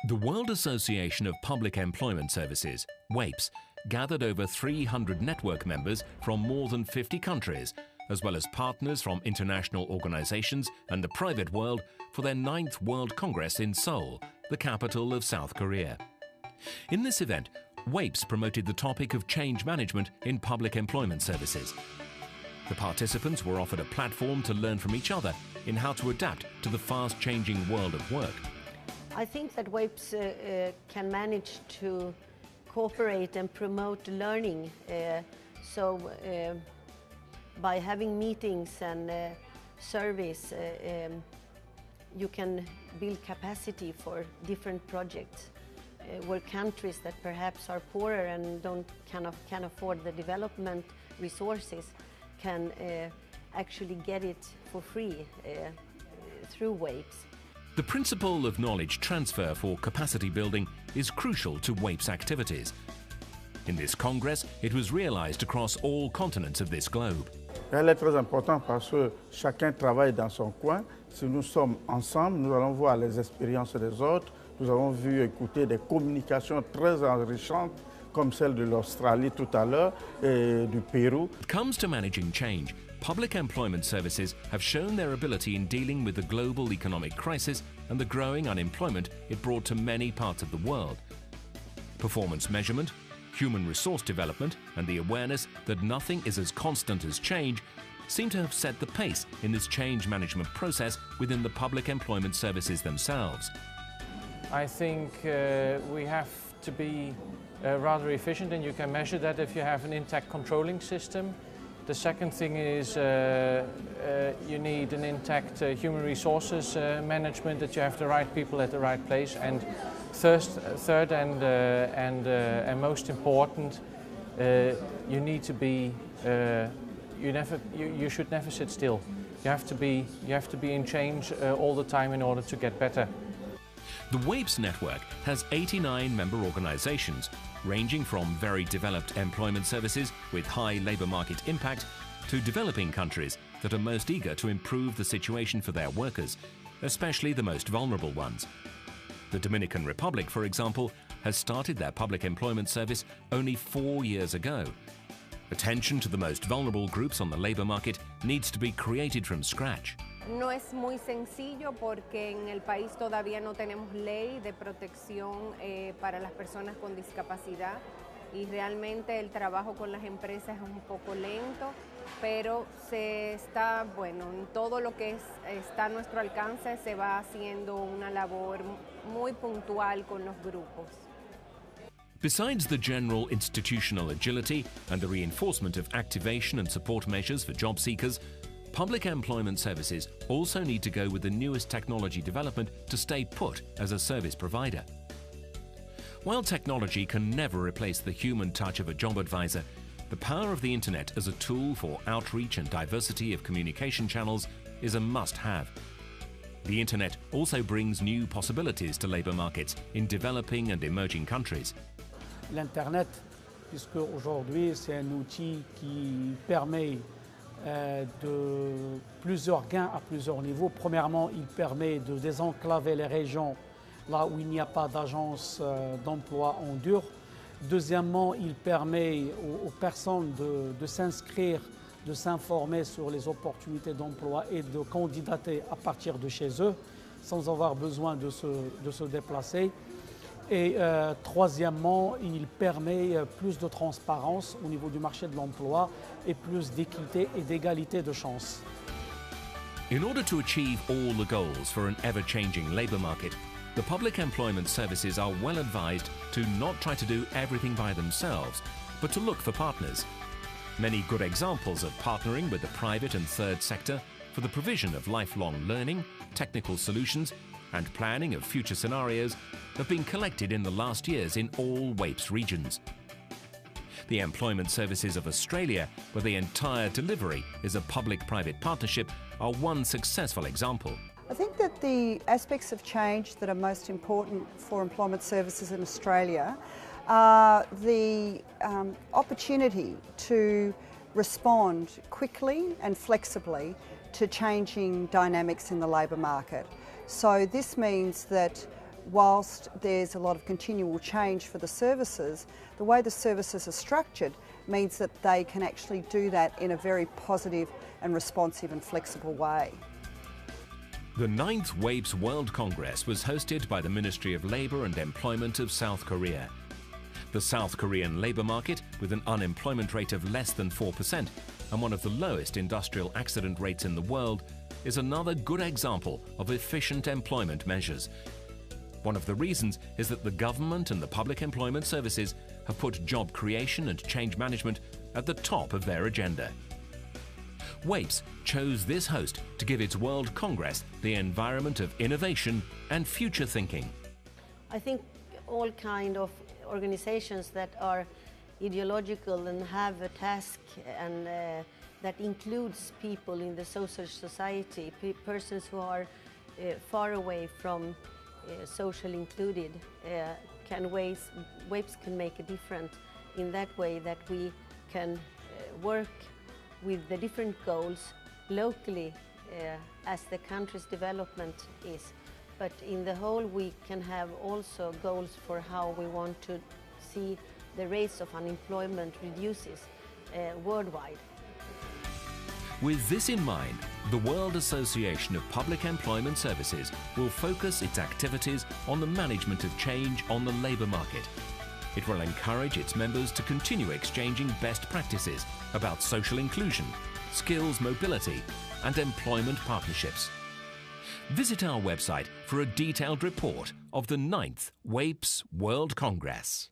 The World Association of Public Employment Services, WAPES, gathered over 300 network members from more than 50 countries, as well as partners from international organizations and the private world for their 9th World Congress in Seoul, the capital of South Korea. In this event, WAPES promoted the topic of change management in public employment services. The participants were offered a platform to learn from each other in how to adapt to the fast-changing world of work. I think that WAPES can manage to cooperate and promote learning. By having meetings and surveys, you can build capacity for different projects where countries that perhaps are poorer and can afford the development resources can actually get it for free through WAPES. The principle of knowledge transfer for capacity building is crucial to WAPES activities. In this Congress, it was realized across all continents of this globe. Elle est très importante parce que chacun travaille dans son coin. Si nous sommes ensemble, nous allons voir les expériences des autres. Nous avons vu écouter des communications très enrichantes comme celle de l'Australie tout à l'heure et du Pérou. When it comes to managing change, public employment services have shown their ability in dealing with the global economic crisis and the growing unemployment it brought to many parts of the world. Performance measurement, human resource development, and the awareness that nothing is as constant as change seem to have set the pace in this change management process within the public employment services themselves. I think we have to be rather efficient, and you can measure that if you have an intact controlling system. The second thing is you need an intact human resources management, that you have the right people at the right place. And third and most important, you need to be you should never sit still. You have to be in change all the time in order to get better. The WAPES network has 89 member organizations, ranging from very developed employment services with high labor market impact to developing countries that are most eager to improve the situation for their workers, especially the most vulnerable ones. The Dominican Republic, for example, has started their public employment service only 4 years ago. Attention to the most vulnerable groups on the labor market needs to be created from scratch. No es muy sencillo porque en el país todavía no tenemos ley de protección para las personas con discapacidad y realmente el trabajo con las empresas es un poco lento, pero en todo lo que está a nuestro alcance se va haciendo una labor muy puntual con los grupos. Besides the general institutional agility and the reinforcement of activation and support measures for job seekers, public employment services also need to go with the newest technology development to stay put as a service provider. While technology can never replace the human touch of a job advisor, the power of the internet as a tool for outreach and diversity of communication channels is a must-have. The internet also brings new possibilities to labor markets in developing and emerging countries. L'Internet, puisque aujourd'hui c'est un outil qui permet de plusieurs gains à plusieurs niveaux. Premièrement, il permet de désenclaver les régions là où il n'y a pas d'agence d'emploi en dur. Deuxièmement, il permet aux personnes de s'inscrire, de s'informer sur les opportunités d'emploi et de candidater à partir de chez eux sans avoir besoin de se déplacer. Et troisièmement, il permet plus de transparence au niveau du marché de l'emploi et plus d'équité et d'égalité de chances. In order to achieve all the goals for an ever-changing labour market, the public employment services are well advised to not try to do everything by themselves, but to look for partners. Many good examples of partnering with the private and third sector for the provision of lifelong learning, technical solutions, and planning of future scenarios have been collected in the last years in all WAPES regions. The Employment Services of Australia, where the entire delivery is a public-private partnership, are one successful example. I think that the aspects of change that are most important for employment services in Australia are the opportunity to respond quickly and flexibly to changing dynamics in the labour market. So this means that whilst there's a lot of continual change for the services, the way the services are structured means that they can actually do that in a very positive and responsive and flexible way. The 9th WAPES World Congress was hosted by the Ministry of Labour and Employment of South Korea. The South Korean labour market, with an unemployment rate of less than 4% and one of the lowest industrial accident rates in the world, is another good example of efficient employment measures. One of the reasons is that the government and the public employment services have put job creation and change management at the top of their agenda. WAPES chose this host to give its World Congress the environment of innovation and future thinking. I think all kind of organizations that are ideological and have a task and that includes people in the social society, persons who are far away from social included, WAPES can make a difference in that way, that we can work with the different goals locally as the country's development is. But in the whole we can have also goals for how we want to see the rates of unemployment reduces worldwide. With this in mind, the World Association of Public Employment Services will focus its activities on the management of change on the labour market. It will encourage its members to continue exchanging best practices about social inclusion, skills mobility and employment partnerships. Visit our website for a detailed report of the 9th WAPES World Congress.